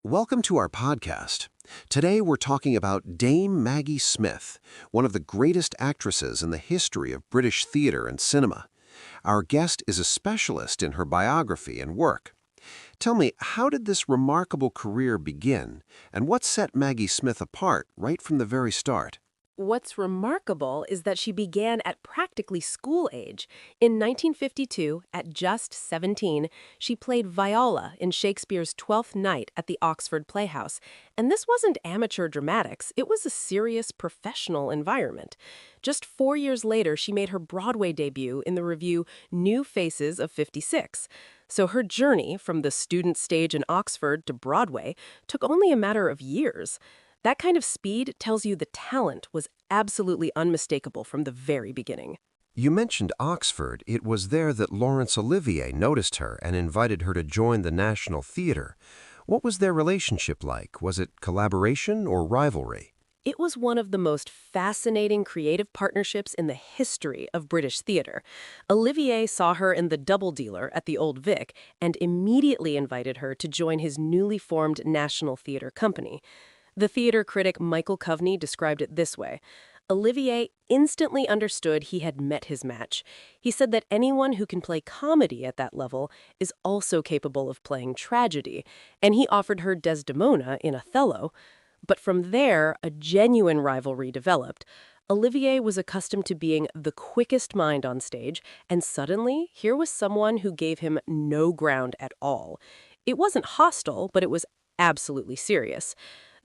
Welcome to our podcast. Today we're talking about Dame Maggie Smith, one of the greatest actresses in the history of British theatre and cinema. Our guest is a specialist in her biography and work. Tell me, how did this remarkable career begin, and what set Maggie Smith apart right from the very start? What's remarkable is that she began at practically school age. In 1952, at just 17, she played Viola in Shakespeare's Twelfth Night at the Oxford Playhouse. And this wasn't amateur dramatics, it was a serious professional environment. Just 4 years later, she made her Broadway debut in the review New Faces of '56. So her journey from the student stage in Oxford to Broadway took only a matter of years. That kind of speed tells you the talent was absolutely unmistakable from the very beginning. You mentioned Oxford. It was there that Laurence Olivier noticed her and invited her to join the National Theatre. What was their relationship like? Was it collaboration or rivalry? It was one of the most fascinating creative partnerships in the history of British theatre. Olivier saw her in The Double Dealer at the Old Vic and immediately invited her to join his newly formed National Theatre Company. The theater critic Michael Coveney described it this way. Olivier instantly understood he had met his match. He said that anyone who can play comedy at that level is also capable of playing tragedy, and he offered her Desdemona in Othello. But from there, a genuine rivalry developed. Olivier was accustomed to being the quickest mind on stage, and suddenly, here was someone who gave him no ground at all. It wasn't hostile, but it was absolutely serious.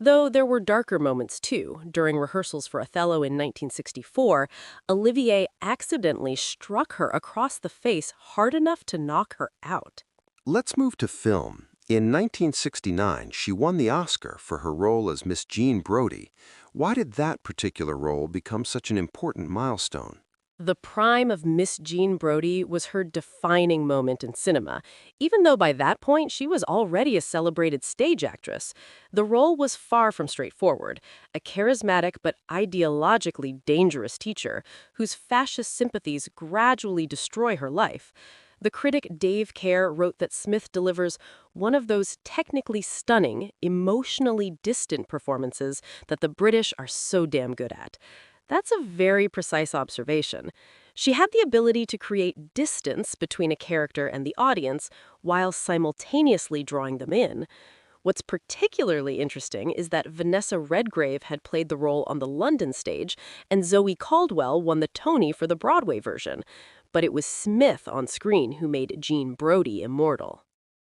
Though there were darker moments too. During rehearsals for Othello in 1964, Olivier accidentally struck her across the face hard enough to knock her out. Let's move to film. In 1969, she won the Oscar for her role as Miss Jean Brodie. Why did that particular role become such an important milestone? The prime of Miss Jean Brodie was her defining moment in cinema, even though by that point she was already a celebrated stage actress. The role was far from straightforward, a charismatic but ideologically dangerous teacher whose fascist sympathies gradually destroy her life. The critic Dave Kerr wrote that Smith delivers one of those technically stunning, emotionally distant performances that the British are so damn good at. That's a very precise observation. She had the ability to create distance between a character and the audience while simultaneously drawing them in. What's particularly interesting is that Vanessa Redgrave had played the role on the London stage, and Zoe Caldwell won the Tony for the Broadway version. But it was Smith on screen who made Jean Brodie immortal.